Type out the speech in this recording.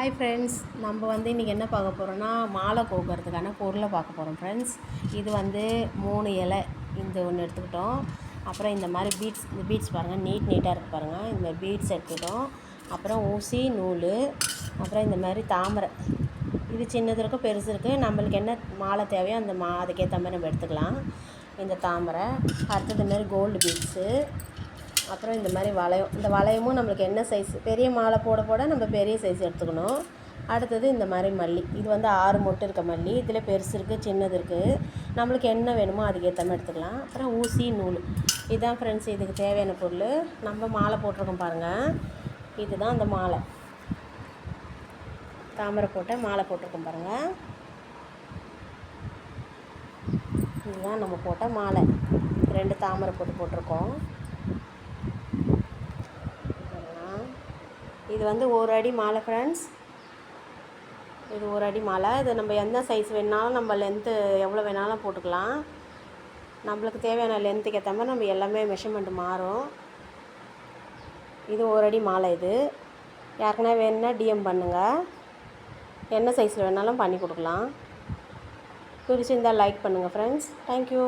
Hi friends, நம்ம இன்றைக்கி என்ன பார்க்க போகிறோன்னா மாலை கோர்க்கறதுக்கான பொருளை பார்க்க போகிறோம் ஃப்ரெண்ட்ஸ். இது 3 இலை இந்த ஒன்று எடுத்துக்கிட்டோம். அப்புறம் இந்த மாதிரி பீட்ஸ் பாருங்கள், நீட்டாக இருக்குது பாருங்கள். இந்த மாதிரி பீட்ஸ் எடுத்துக்கிட்டோம். அப்புறம் ஊசி, நூல், அப்புறம் இந்த மாதிரி தாமரை. இது சின்னது இருக்குது, பெருசு இருக்குது. நம்மளுக்கு என்ன மாலை தேவையோ அந்த அதுக்கேற்ற மாதிரி நம்ம எடுத்துக்கலாம். இந்த தாமரை, அடுத்தது மாதிரி கோல்டு பீட்ஸு, அப்புறம் இந்த மாதிரி வளையம். இந்த வளையமும் நம்மளுக்கு என்ன சைஸ், பெரிய மாலை போட நம்ம பெரிய சைஸ் எடுத்துக்கணும். அடுத்தது இந்த மாதிரி மல்லி. இது 6 மொட்டு இருக்க மல்லி. இதில் பெருசு இருக்குது, சின்னது இருக்குது. நம்மளுக்கு என்ன வேணுமோ அதுக்கேற்ற மாதிரி எடுத்துக்கலாம். அப்புறம் ஊசி, நூல். இதுதான் ஃப்ரெண்ட்ஸ் இதுக்கு தேவையான பொருள். நம்ம மாலை போட்டிருக்கோம் பாருங்கள். இதுதான் அந்த மாலை, தாமரை போட்ட மாலை போட்டிருக்கோம் பாருங்கள். இதுதான் நம்ம போட்ட மாலை. 2 தாமரை போட்டிருக்கோம். இது 1 அடி மாலை ஃப்ரெண்ட்ஸ். இது 1 அடி மாலை. இது நம்ம எந்த சைஸ் வேணாலும் நம்ம லென்த்து எவ்வளோ வேணாலும் போட்டுக்கலாம். நம்மளுக்கு தேவையான லென்த்துக்கு ஏற்ற மாதிரி நம்ம எல்லாமே மெஷர்மெண்ட் மாறும். இது 1 அடி மாலை. இது யாருக்குன்னா வேணும்னா டிஎம் பண்ணுங்கள். என்ன சைஸில் வேணாலும் பண்ணி கொடுக்கலாம். பிடிச்சிருந்தால் லைக் பண்ணுங்கள் ஃப்ரெண்ட்ஸ். தேங்க்யூ.